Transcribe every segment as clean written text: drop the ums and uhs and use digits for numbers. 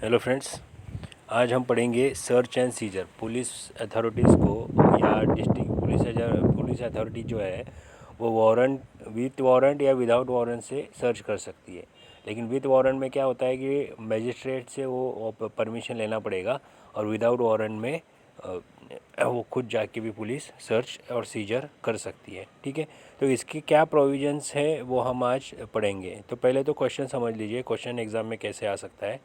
Hello friends, आज हम पढ़ेंगे search and seizure. Police authorities को या पुलिस अथॉरिटी जो है वो वारंट विथ वारंट या विदाउट वारंट से सर्च कर सकती है। लेकिन विथ वारंट में क्या होता है कि मजिस्ट्रेट से वो परमिशन लेना पड़ेगा, और विदाउट वारंट में वो खुद जाके भी पुलिस सर्च और सीजर कर सकती है। ठीक है, तो इसकी क्या प्रोविजंस है वो हम आज पढ़ेंगे। तो पहले तो क्वेश्चन समझ लीजिए, क्वेश्चन एग्जाम में कैसे आ सकता है।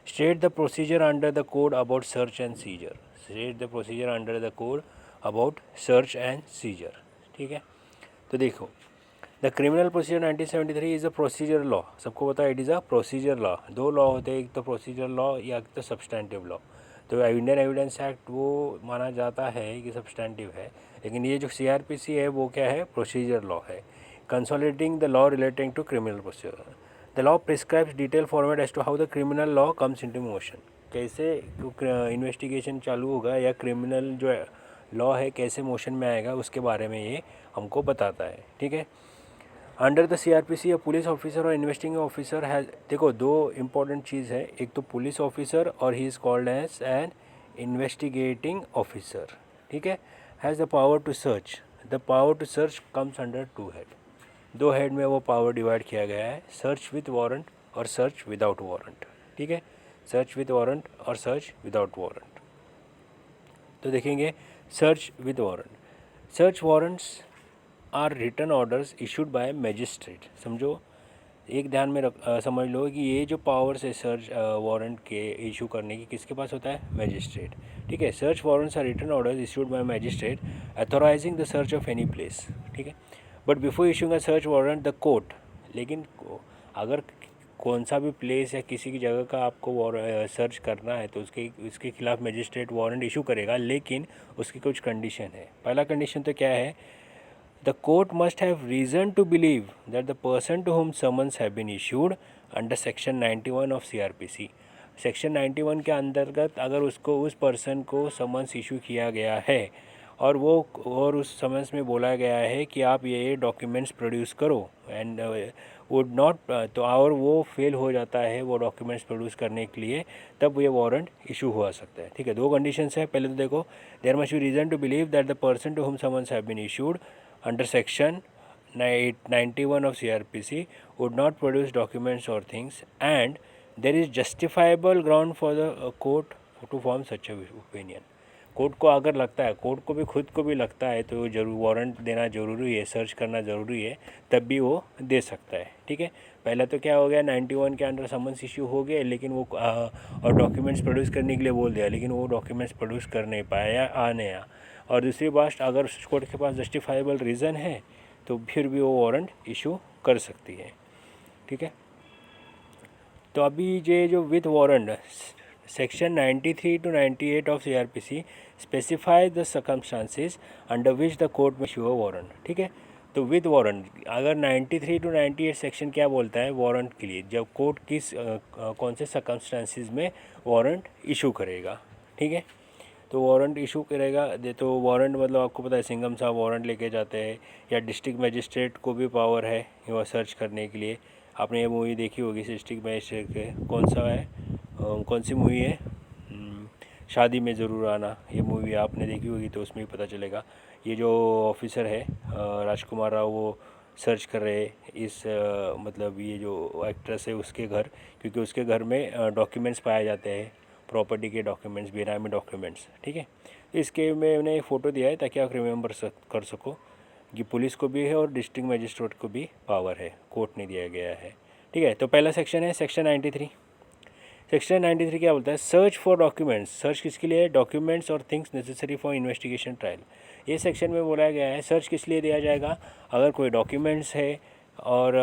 State the procedure under the code about search and seizure. State the procedure under the code about search and seizure. ठीक है, तो देखो, the criminal procedure 1973 is a procedure law. सबको पता है it is a procedure law. दो law होते हैं, एक तो प्रोसीजर लॉ या एक तो सब्सटेंटिव लॉ। तो इंडियन एविडेंस एक्ट वो माना जाता है कि सब्सटेंटिव है, लेकिन ये जो CRPC है वो क्या है, प्रोसीजर लॉ है। Consolidating the law relating to criminal procedure. The law prescribes detail format as to how the criminal law comes into motion. कैसे इन्वेस्टिगेशन चालू होगा या क्रिमिनल जो लॉ है कैसे मोशन में आएगा, उसके बारे में ये हमको बताता है। ठीक है, under the CRPC police officer और इन्वेस्टिंग ऑफिसर है। देखो, दो इम्पॉर्टेंट चीज़ है, एक तो पुलिस ऑफिसर और he is called as an investigating officer. ठीक है, has the power to search. The power to search comes under two head. दो हेड में वो पावर डिवाइड किया गया है, सर्च विथ वारंट और सर्च विदाउट वारंट। ठीक है, सर्च विथ वारंट और सर्च विदाउट वारंट। तो देखेंगे search with warrant. Search warrants are written orders issued by magistrate. समझो, एक ध्यान में समझ लो कि ये जो पावर्स है सर्च वारंट के इशू करने की, किसके पास होता है, मैजिस्ट्रेट। ठीक है, search warrants are written orders issued by magistrate authorising the search of any place. ठीक है, but before issuing a search warrant the court, लेकिन अगर कौन सा भी प्लेस या किसी की जगह का आपको सर्च करना है तो उसके खिलाफ मैजिस्ट्रेट वारंट इशू करेगा, लेकिन उसकी कुछ कंडीशन है। पहला कंडीशन तो क्या है, the court must have reason to believe that the person to whom summons have been issued under section 91 of CRPC। Section 91 के अंतर्गत अगर उस पर्सन को समन्स इशू किया गया है और उस समन्स में बोला गया है कि आप ये डॉक्यूमेंट्स प्रोड्यूस करो, एंड वुड नॉट, तो और वो फेल हो जाता है वो डॉक्यूमेंट्स प्रोड्यूस करने के लिए, तब ये वारंट इशू हो सकता है। ठीक है, दो कंडीशंस है। पहले तो देखो, there must be reason to believe that the person to whom summons have been issued under section 91 of CRPC would not produce documents or things, and there is justifiable ground for the court to form such a opinion। Court को अगर लगता है, court को भी खुद को भी लगता है, तो जरूर वारंट देना ज़रूरी है, सर्च करना ज़रूरी है, तब भी वो दे सकता है। ठीक है, पहला तो क्या हो गया, 91 के अंडर समन्स इशू हो गए, लेकिन वो और डॉक्यूमेंट्स प्रोड्यूस करने के लिए बोल दिया, लेकिन वो डॉक्यूमेंट्स प्रोड्यूस कर नहीं पाया, आ नहीं आया। और दूसरी बात, अगर कोर्ट के पास जस्टिफाइबल रीज़न है तो फिर भी वो वारंट इशू कर सकती है। ठीक है, तो अभी ये जो with warrant, section 93 to 98 of CRPC specify the circumstances under which the court में इशू अ वारंट। ठीक है, तो विथ वारंट, अगर 93 to 98 सेक्शन क्या बोलता है वारंट के लिए, जब कोर्ट किस कौन से सर्कमस्टांसेस में वारंट इशू करेगा। ठीक है, तो वारंट इशू करेगा तो वारंट मतलब आपको पता है, सिंघम साहब वारंट लेके जाते हैं, या डिस्ट्रिक्ट मजिस्ट्रेट को भी पावर है वह सर्च करने के लिए। आपने ये मूवी देखी होगी डिस्ट्रिक्ट मजिस्ट्रेट के, कौन सा है, कौन सी मूवी है, शादी में ज़रूर आना, ये मूवी आपने देखी होगी तो उसमें भी पता चलेगा। ये जो ऑफिसर है राजकुमार राव, वो सर्च कर रहे इस मतलब ये जो एक्ट्रेस है उसके घर, क्योंकि उसके घर में डॉक्यूमेंट्स पाए जाते हैं, प्रॉपर्टी के डॉक्यूमेंट्स, बेनामी डॉक्यूमेंट्स। ठीक है, इसके मैंने एक फ़ोटो दिया है ताकि आप रिमेंबर कर सको कि पुलिस को भी है और डिस्ट्रिक्ट मजिस्ट्रेट को भी पावर है, कोर्ट ने दिया गया है। ठीक है, तो पहला सेक्शन है सेक्शन 93। सेक्शन 93 क्या बोलता है, सर्च फॉर डॉक्यूमेंट्स। सर्च किसके लिए है, डॉक्यूमेंट्स और things necessary for investigation trial. ये सेक्शन में बोला गया है सर्च किस लिए दिया जाएगा, अगर कोई डॉक्यूमेंट्स है और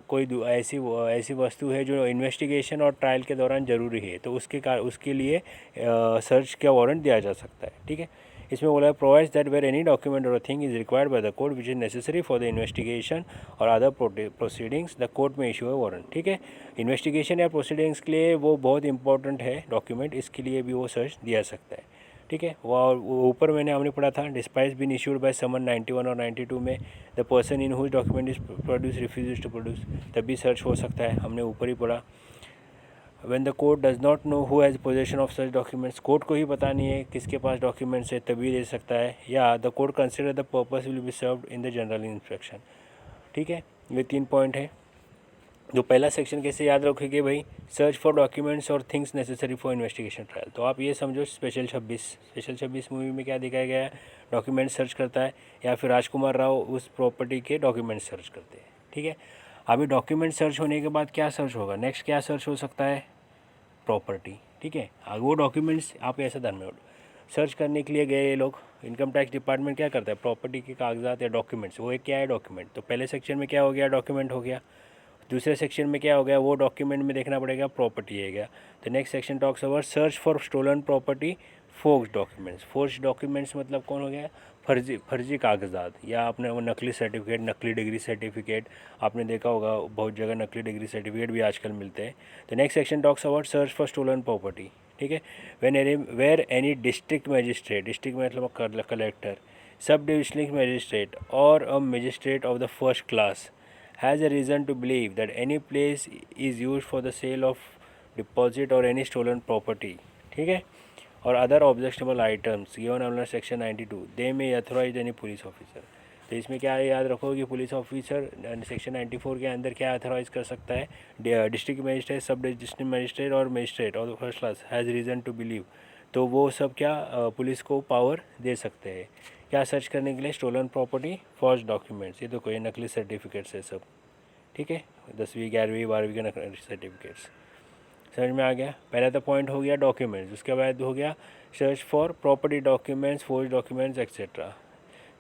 कोई ऐसी वस्तु है जो इन्वेस्टिगेशन और ट्रायल के दौरान ज़रूरी है, तो उसके लिए सर्च का वारंट दिया जा सकता है। ठीक है, इसमें बोला है provides that where any document और thing is required by the court which is necessary for the investigation और अदर प्रोसीडिंग्स द कोर्ट में इशू है वारंट। ठीक है, इन्वेस्टिगेशन या प्रोसीडिंग्स के लिए वो बहुत इंपॉर्टेंट है डॉक्यूमेंट, इसके लिए भी वो सर्च दिया सकता है। ठीक है, वो ऊपर हमने पढ़ा था, despise been issued by summon 91 और 92 में the person in whose document is produce refuse to produce, तब भी सर्च हो सकता है, हमने ऊपर ही पढ़ा। When the court does not know who has possession of such documents, court को ही पता नहीं है किसके पास डॉक्यूमेंट्स है तभी दे सकता है। या the court consider the purpose will be served in the general inspection. ठीक है, ये 3 पॉइंट है। जो पहला सेक्शन कैसे याद रखोगे भाई, सर्च फॉर डॉक्यूमेंट्स और things necessary for investigation trial. तो आप ये समझो स्पेशल 26 मूवी में क्या दिखाया गया है, डॉक्यूमेंट सर्च करता है या फिर राजकुमार राव उस प्रॉपर्टी के डॉक्यूमेंट सर्च करते हैं। ठीक है, अभी डॉक्यूमेंट सर्च होने के बाद क्या सर्च होगा, नेक्स्ट क्या सर्च हो सकता है, प्रॉपर्टी। ठीक है, वो डॉक्यूमेंट्स आप ऐसा ध्यान में सर्च करने के लिए गए ये लोग, इनकम टैक्स डिपार्टमेंट क्या करता है, प्रॉपर्टी के कागजात या डॉक्यूमेंट्स, वो एक क्या है डॉक्यूमेंट। तो पहले सेक्शन में क्या हो गया, डॉक्यूमेंट हो गया। दूसरे सेक्शन में क्या हो गया, वो डॉक्यूमेंट में देखना पड़ेगा प्रॉपर्टी है क्या। तो next section talks about search for stolen property, forge documents. Forge documents मतलब कौन हो गया, फर्जी कागजात, या आपने वो नकली सर्टिफिकेट, नकली डिग्री सर्टिफिकेट, आपने देखा होगा बहुत जगह नकली डिग्री सर्टिफिकेट भी आजकल मिलते हैं। तो next section talks about search for stolen property. ठीक है, where any district magistrate, district मतलब कलेक्टर, सब डिविजनल मजिस्ट्रेट और a magistrate of the first class has a reason to believe that any place is used for the sale of deposit or any stolen property, ठीक है, और other objectionable items given under section 92 दे में authorise any police officer. तो इसमें क्या याद रखो कि पुलिस ऑफिसर सेक्शन 94 के अंदर क्या अथोराइज कर सकता है, district magistrate, sub district magistrate और मजिस्ट्रेट और first class has reason to believe, तो वो सब क्या पुलिस को पावर दे सकते हैं क्या सर्च करने के लिए, स्टोलन प्रॉपर्टी, फॉर्ज डॉक्यूमेंट्स, ये तो कोई नकली सर्टिफिकेट्स है सब। ठीक है, 10वीं 11वीं 12वीं के नकली सर्टिफिकेट्स समझ में आ गया। पहला तो पॉइंट हो गया डॉक्यूमेंट्स, उसके बाद हो गया search for property documents, forge documents etcetera.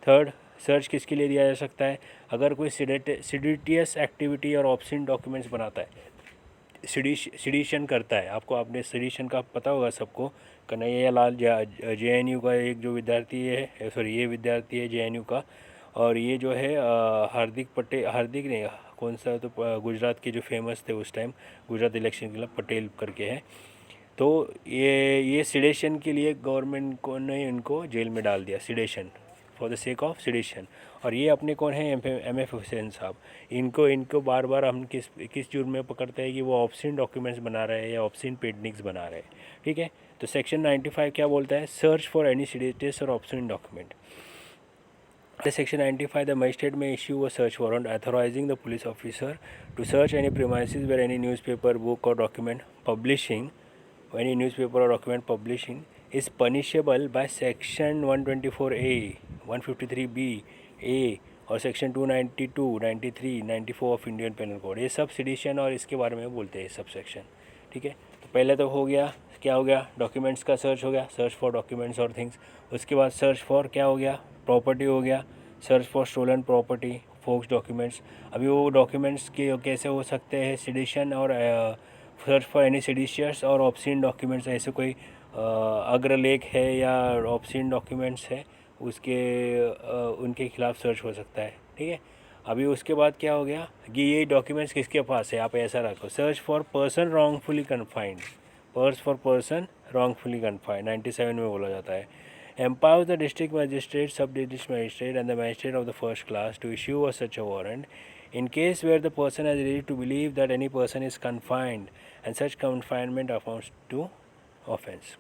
Third, search किसके लिए दिया जा सकता है, अगर कोई सिडिटियस एक्टिविटी और ऑब्सिन डॉक्यूमेंट्स बनाता है, सिडिशन करता है, आपको आपने सिडिशन का पता होगा सबको, कन्हैया लाल JNU का एक जो विद्यार्थी है, सॉरी ये विद्यार्थी है JNU का, और ये जो है हार्दिक नहीं, कौन सा तो गुजरात के जो फेमस थे उस टाइम गुजरात इलेक्शन के लिए, पटेल करके हैं। तो ये सिडेशन के लिए गवर्नमेंट को ने इनको जेल में डाल दिया, sedation for the sake of sedation. और ये अपने कौन है, MF हुसैन साहब। इनको बार बार हम किस जुर्म में पकड़ते हैं कि वो ऑब्सिन डॉक्यूमेंट्स बना रहे हैं या ऑब्सिन पेंटिंग्स बना रहे हैं। ठीक है, तो सेक्शन 95 क्या बोलता है, सर्च फॉर एनी सिडेटियस और ऑब्सिन document. Section 95, the magistrate may issue a search warrant authorizing the police officer to search any premises where any newspaper, book or document publishing is punishable by Section 124A, 153B, A और Section 292, 93, 94 of Indian penal code. ये सब sedition और इसके बारे में बोलते हैं sub section. ठीक है, तो पहले तो हो गया, क्या हो गया, डॉक्यूमेंट्स का सर्च हो गया, सर्च फॉर डॉक्यूमेंट्स और थिंग्स। उसके बाद सर्च फॉर क्या हो गया, प्रॉपर्टी हो गया, सर्च फॉर स्टोलन प्रॉपर्टी, फोक्स डॉक्यूमेंट्स। अभी वो डॉक्यूमेंट्स के कैसे हो सकते हैं, सिडिशन और सर्च फॉर एनी सिडिशियस और ऑब्सिन डॉक्यूमेंट्स, ऐसे कोई अग्रलेख है या ऑब्सिन डॉक्यूमेंट्स है उसके उनके खिलाफ सर्च हो सकता है। ठीक है, अभी उसके बाद क्या हो गया कि ये डॉक्यूमेंट्स किसके पास है, आप ऐसा रखो, search for person wrongfully confined, purse for person wrongfully confined 97 में बोला जाता है। Empowers the district magistrate, sub-district magistrate and the magistrate of the first class to issue such a warrant in case where the person has reason to believe that any person is confined and such confinement amounts to offense।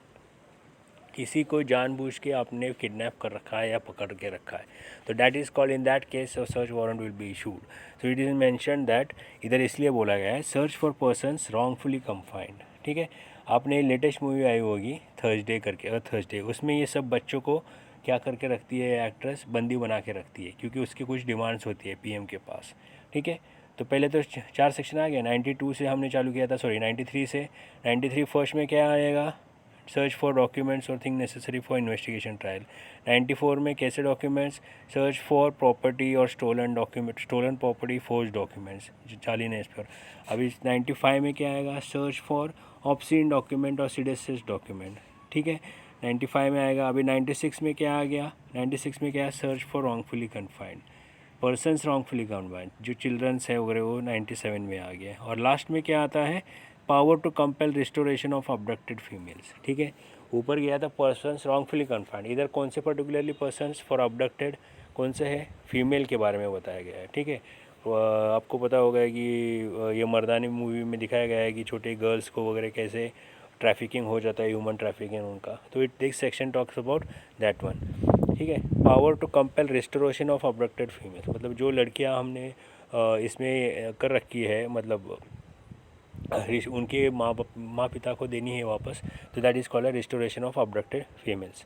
किसी को जानबूझ के आपने kidnap कर रखा है या पकड़ के रखा है, तो that is called, in that case search warrant will be issued. So it is mention that, इधर इसलिए बोला गया है search for persons wrongfully confined. ठीक है, आपने लेटेस्ट मूवी आई होगी थर्सडे करके, थर्सडे, उसमें ये सब बच्चों को क्या करके रखती है एक्ट्रेस, बंदी बना के रखती है, क्योंकि उसकी कुछ डिमांड्स होती है PM के पास। ठीक है, तो पहले तो 4 सेक्शन आ गया, 92 से हमने चालू किया था, सॉरी 93 से। 93 फर्स्ट में क्या आएगा, सर्च फॉर डॉक्यूमेंट्स और thing necessary for investigation trial. 94 में कैसे डॉक्यूमेंट्स, सर्च फॉर प्रॉपर्टी और stolen document, stolen property, forge documents, जो चालीन है इस पर। अभी 95 में क्या आएगा, सर्च फॉर ऑब्सिन डॉक्यूमेंट और सिडेशियस डॉक्यूमेंट। ठीक है, 95 में आएगा। अभी 96 में क्या आ गया, 96 में क्या है, search for wrongfully confined, persons wrongfully confined, जो चिल्ड्रंस है वगैरह, वो 97 में आ गया। और लास्ट में क्या आता है, power to compel restoration of abducted females. ठीक है, ऊपर गया था पर्सनस रॉन्गफुली कन्फाइंड, इधर कौन से पर्टिकुलरली पर्सनस फॉर अबडक्टेड, कौन से है, फीमेल के बारे में बताया गया है। ठीक है, आपको पता होगा कि ये मर्दानी मूवी में दिखाया गया है कि छोटे गर्ल्स को वगैरह कैसे ट्रैफिकिंग हो जाता है, ह्यूमन ट्रैफिकिंग उनका, तो it this section talks about that one. ठीक है, power to compel restoration of abducted female, मतलब जो लड़कियां हमने इसमें कर रखी है, मतलब उनके माँ पिता को देनी है वापस, तो that is called restoration of abducted females.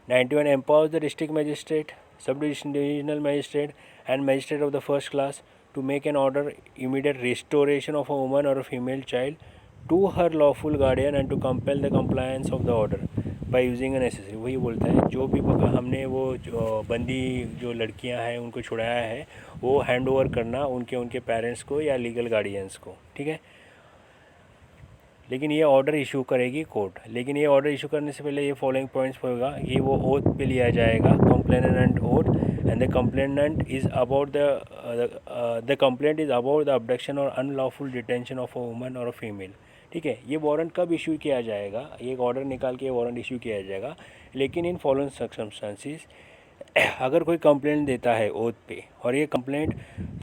91 empowers the district magistrate, sub-divisional magistrate and magistrate of the first class to make an order immediate restoration of a woman or a female child to her lawful guardian and to compel the compliance of the order by using a necessary। वही बोलता है जो भी हमने वो जो बंदी जो लड़कियां हैं उनको छुड़ाया है वो हैंड ओवर करना उनके पेरेंट्स को या लीगल गार्डियंस को। ठीक है, लेकिन ये ऑर्डर इशू करेगी कोर्ट। लेकिन ये ऑर्डर इशू करने से पहले ये फॉलोइंग पॉइंट्स होगा कि वो ओथ पे लिया जाएगा, complainant oath, and the complainant is about the complaint is about the abduction और unlawful detention of a woman और अ फीमेल। ठीक है, ये वारंट कब इशू किया जाएगा, ये ऑर्डर निकाल के वारंट इशू किया जाएगा, लेकिन इन फॉलोइंग सर्कमस्टांसिस अगर कोई कंप्लेंट देता है ओथ पे और ये कंप्लेंट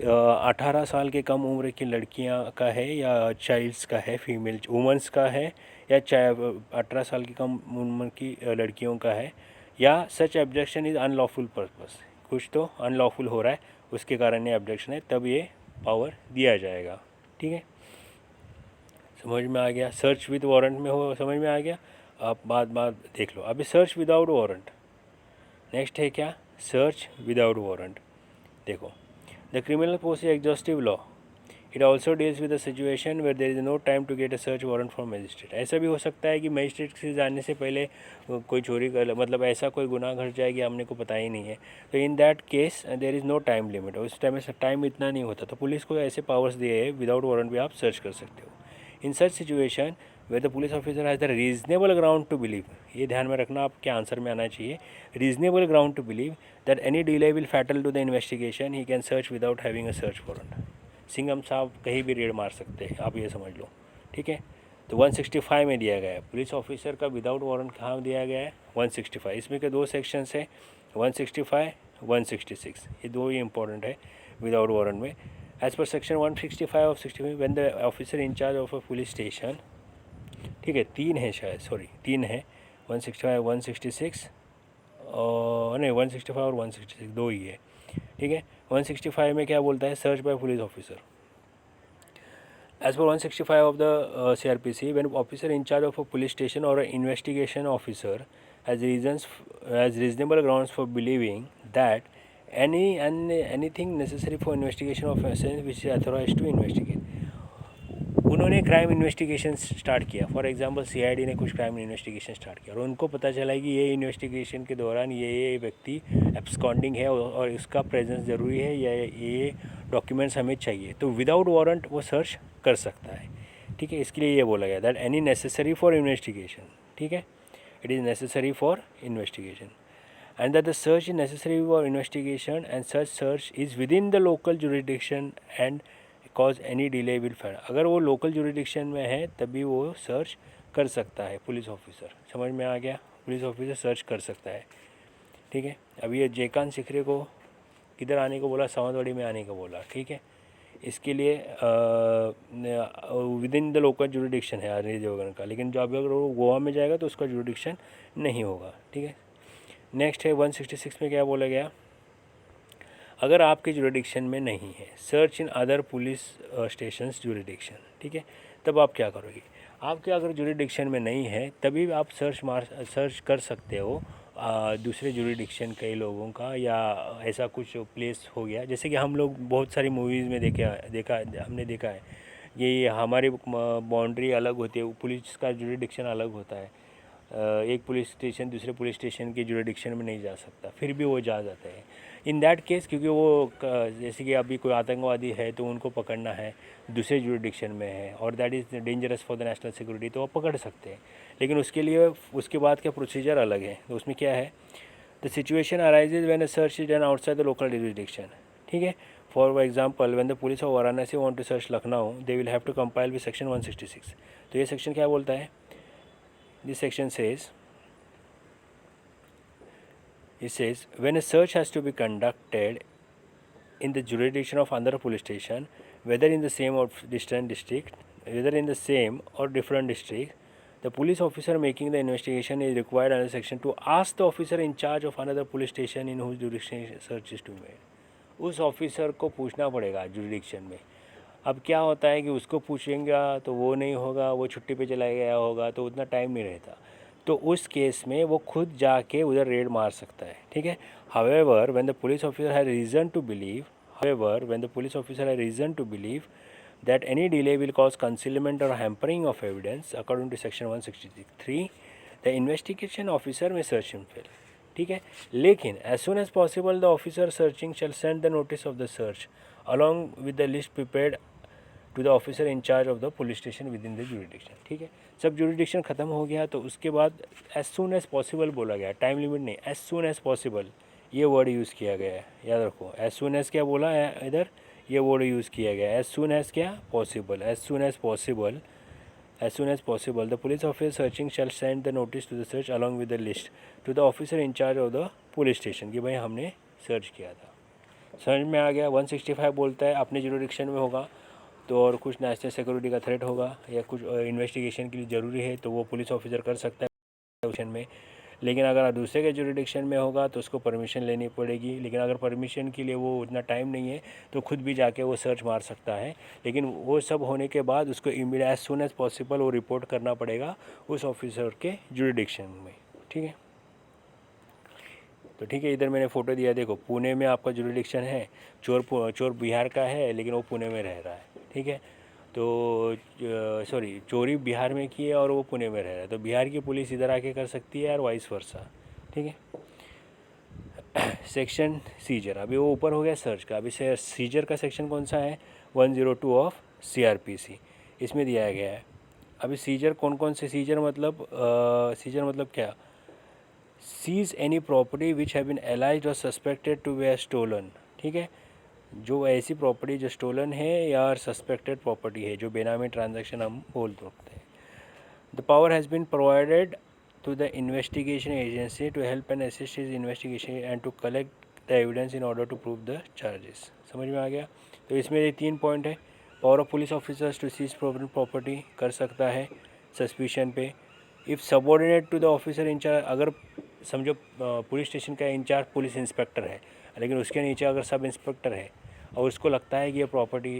18 साल के कम उम्र की लड़कियां का है या चाइल्ड्स का है, फीमेल वुमेंस का है, या 18 साल की कम उम्र की लड़कियों का है, या सच ऑब्जेक्शन इज़ अनलॉफुल पर्पस, कुछ तो अनलॉफुल हो रहा है उसके कारण ये ऑब्जेक्शन है, तब ये पावर दिया जाएगा। ठीक है, समझ में आ गया। सर्च विद वारंट में हो, समझ में आ गया। आप बात देख लो। अभी सर्च विदाउट वारंट नेक्स्ट है क्या, सर्च विदाउट वारंट। देखो, the criminal process exhaustive law, it also deals with the situation where there is no time to get a search warrant from magistrate. ऐसा भी हो सकता है कि मजिस्ट्रेट से जाने से पहले कोई चोरी कर, मतलब ऐसा कोई गुनाह घट जाए कि हमने को पता ही नहीं है, तो in that case there is no time limit, उस टाइम में टाइम इतना नहीं होता, तो पुलिस को ऐसे पावर्स दिए हैं, विदाउट वारंट भी आप सर्च कर सकते हो। In such situation where the police officer has the reasonable ground to believe, ये ध्यान में रखना, आपके आंसर में आना चाहिए, reasonable ground to believe that any delay will fatal to the investigation, he can search without having a search warrant. Singham साहब कहीं भी रेड मार सकते हैं, आप ये समझ लो। ठीक है, तो 165 में दिया गया है पुलिस ऑफिसर का विदाउट वारंट कहाँ दिया गया है, 165। इसमें के दो सेक्शंस है, 165 166, ये दो ही इंपॉर्टेंट है विदाउट वारंट में। As per section 165 of 65 when the officer in charge of a police station, ठीक है, तीन है शायद, सॉरी तीन है, 165 166 और नहीं 165 और 166 दो ही है। ठीक है, 165 में क्या बोलता है, search by police officer. As per 165 of the CRPC, when officer in charge of a police station or an investigation officer has reasonable grounds for believing that anything necessary for investigation of offence which is authorized to investigate, उन्होंने crime investigation start किया, for example CID ने कुछ crime investigation start किया और उनको पता चला कि ये इन्वेस्टिगेशन के दौरान ये व्यक्ति एब्सकॉन्डिंग है और इसका प्रेजेंस ज़रूरी है, या ये डॉक्यूमेंट्स हमें चाहिए, तो विदाउट वारंट वो सर्च कर सकता है। ठीक है, इसके लिए ये बोला गया that any necessary for investigation. ठीक है, it is necessary for investigation and that the search is necessary for investigation and such search is within the local jurisdiction and cause any delay will fail। अगर वो local jurisdiction में है तभी वो search कर सकता है पुलिस ऑफिसर। समझ में आ गया, पुलिस ऑफिसर सर्च कर सकता है। ठीक है, अभी ये जयकांत सिखरे को किधर आने को बोला, सावंतवाड़ी में आने को बोला। ठीक है, इसके लिए विदिन द लोकल जुरिडिक्शन है अजय देवगन का, लेकिन जो अगर वो गोवा में जाएगा तो उसका जुरिडिक्शन नहीं होगा। ठीक है, नेक्स्ट है 166 में क्या बोला गया, अगर आपके जुरिडिक्शन में नहीं है, search in other police stations jurisdiction. ठीक है, तब आप क्या करोगे, आपके अगर जुरिडिक्शन में नहीं है तभी आप सर्च कर सकते हो दूसरे जुरिडिक्शन के लोगों का, या ऐसा कुछ प्लेस हो गया, जैसे कि हम लोग बहुत सारी मूवीज़ में हमने देखा है, ये हमारी बाउंड्री अलग होती है, पुलिस का जुरिडिक्शन अलग होता है, एक पुलिस स्टेशन दूसरे पुलिस स्टेशन के जुरिडिक्शन में नहीं जा सकता, फिर भी वो जा जाते हैं। इन दैट केस, क्योंकि वो जैसे कि अभी कोई आतंकवादी है तो उनको पकड़ना है, दूसरे जुरिडिक्शन में है और that is dangerous for the national security, तो वो पकड़ सकते हैं, लेकिन उसके लिए उसके बाद का प्रोसीजर अलग है। तो उसमें क्या है, the situation arises when a search is done outside the local jurisdiction. ठीक है, for example when the police of Varanasi want to search Lucknow, they will have to compile with section 166। तो ये सेक्शन क्या बोलता है, this section says, it says when a search has to be conducted in the jurisdiction of another police station, whether in the same or distant district, whether in the same or different district, the police officer making the investigation is required under section to ask the officer in charge of another police station in whose jurisdiction search is to be made. उस officer को पूछना पड़ेगा jurisdiction में। अब क्या होता है कि उसको पूछेंगे तो वो नहीं होगा, वो छुट्टी पे चला गया होगा, तो उतना टाइम नहीं रहता, तो उस केस में वो खुद जाके उधर रेड मार सकता है, ठीक है। However when the police officer has reason to believe that any delay will cause concealment or hampering of evidence according to section 163, the investigation officer may search him fill, ठीक है। लेकिन as soon as possible the officer searching shall send the notice of the search along with the list prepared to the officer in charge of the police station within the jurisdiction, ठीक है। जब jurisdiction ख़त्म हो गया तो उसके बाद as soon as possible बोला गया, टाइम लिमिट नहीं, as soon as possible ये वर्ड यूज़ किया गया है, याद रखो। as soon as क्या बोला है इधर, ये वर्ड यूज़ किया गया, as soon as क्या, possible, as soon as possible the police officer searching shall send the notice to the search along with the list to the officer in charge of the police station कि भाई हमने search किया था। समझ में आ गया। 165 बोलता है अपने जुरिडिक्शन में होगा तो और कुछ नेशनल सिक्योरिटी का थ्रेट होगा या कुछ इन्वेस्टिगेशन के लिए ज़रूरी है तो वो पुलिस ऑफिसर कर सकता है में। लेकिन अगर दूसरे के जुरिडिक्शन में होगा तो उसको परमिशन लेनी पड़ेगी, लेकिन अगर परमिशन के लिए वो उतना टाइम नहीं है तो खुद भी जाके वो सर्च मार सकता है। लेकिन वो सब होने के बाद उसको immediate as soon as possible वो रिपोर्ट करना पड़ेगा उस ऑफिसर के जुरिडिक्शन में, ठीक है। तो ठीक है, इधर मैंने फ़ोटो दिया, देखो पुणे में आपका जुरिडिक्शन है, चोर बिहार का है लेकिन वो पुणे में रह रहा है, ठीक है। तो सॉरी, चोरी बिहार में की है और वो पुणे में रह रहा है, तो बिहार की पुलिस इधर आके कर सकती है और वाइस वर्सा, ठीक है। सेक्शन सीजर, अभी वो ऊपर हो गया सर्च का, अभी सीजर का सेक्शन कौन सा है, 102 ऑफ CRPC, इसमें दिया गया है। अभी सीजर कौन से, सीजर मतलब क्या, seize any property which have been alleged और सस्पेक्टेड टू बी स्टोलन, ठीक है। जो ऐसी प्रॉपर्टी जो स्टोलन है या सस्पेक्टेड प्रॉपर्टी है, जो बेनामी ट्रांजैक्शन हम बोल सकते हैं। The power has been provided to the investigation agency to help and assist his investigation and to collect the evidence in order to prove the charges. समझ में आ गया। तो इसमें ये 3 पॉइंट है। Power of police officers to seize property कर सकता है सस्पिशन पे। If subordinate to the officer in charge, अगर समझो पुलिस स्टेशन का इंचार्ज पुलिस इंस्पेक्टर है लेकिन उसके नीचे अगर सब इंस्पेक्टर है और उसको लगता है कि ये प्रॉपर्टी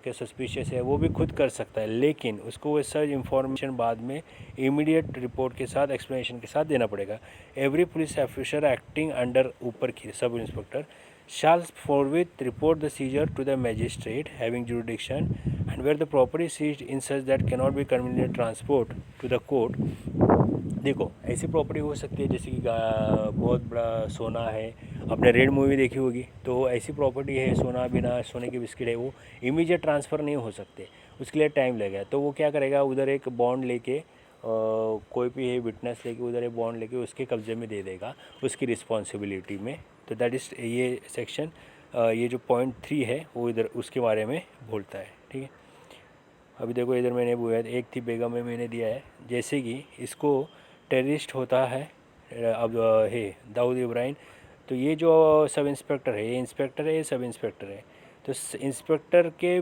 के सस्पिशियस है, वो भी खुद कर सकता है, लेकिन उसको वो सर्च इन्फॉर्मेशन बाद में इमीडिएट रिपोर्ट के साथ एक्सप्लेनेशन के साथ देना पड़ेगा। Every police officer acting under ऊपर की sub inspector shall forthwith report the seizure to the magistrate having jurisdiction and where the property seized in such that cannot be conveniently transport to the court। देखो ऐसी property हो सकती है जैसे कि बहुत बड़ा सोना है, आपने रेड मूवी देखी होगी, तो ऐसी प्रॉपर्टी है, सोना बिना सोने के बिस्किट है, वो इमीडिएट ट्रांसफ़र नहीं हो सकते, उसके लिए टाइम लगेगा। तो वो क्या करेगा, उधर एक बॉन्ड लेके कोई भी है विटनेस लेके उधर एक बॉन्ड लेके उसके कब्जे में दे देगा उसकी रिस्पॉन्सिबिलिटी में। तो दैट इज़ ये सेक्शन, ये जो पॉइंट 3 है वो इधर उसके बारे में बोलता है, ठीक है। अभी देखो इधर मैंने बोला एक थी बेगम में मैंने दिया है, जैसे कि इसको टेररिस्ट होता है अब है दाऊद इब्राहिम, तो ये जो सब इंस्पेक्टर है, ये इंस्पेक्टर है, ये सब इंस्पेक्टर है, तो इंस्पेक्टर के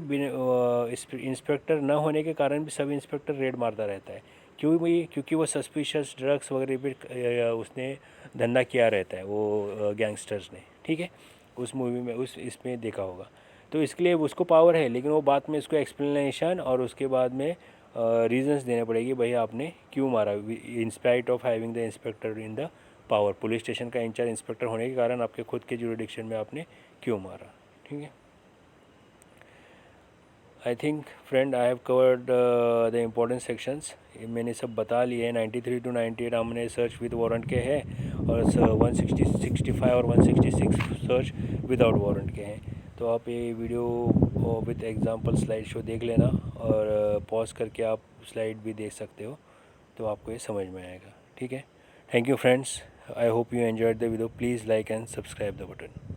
इंस्पेक्टर न होने के कारण भी सब इंस्पेक्टर रेड मारता रहता है। क्योंकि वो सस्पिशियस ड्रग्स वगैरह पे उसने धंधा किया रहता है वो गैंगस्टर्स ने, ठीक है। उस मूवी में इसमें देखा होगा, तो इसके लिए उसको पावर है, लेकिन वो बाद में इसको एक्सप्लेनेशन और उसके बाद में रीजंस देने पड़ेगी, भाई आपने क्यों मारा, in spite of having the inspector in the power, police station का इंचार्ज इंस्पेक्टर होने के कारण आपके खुद के जुरिडिक्शन में आपने क्यों मारा, ठीक है। I think friend I have covered the important sections, मैंने सब बता लिए हैं। 93 to 98 हमने सर्च विद वारंट के हैं और 165 और 166 सर्च विदाउट वारंट के हैं। तो आप ये video with example slide show देख लेना और पॉज करके आप स्लाइड भी देख सकते हो, तो आपको ये समझ में आएगा, ठीक है। Thank you friends, I hope you enjoyed the video. Please like and subscribe the button.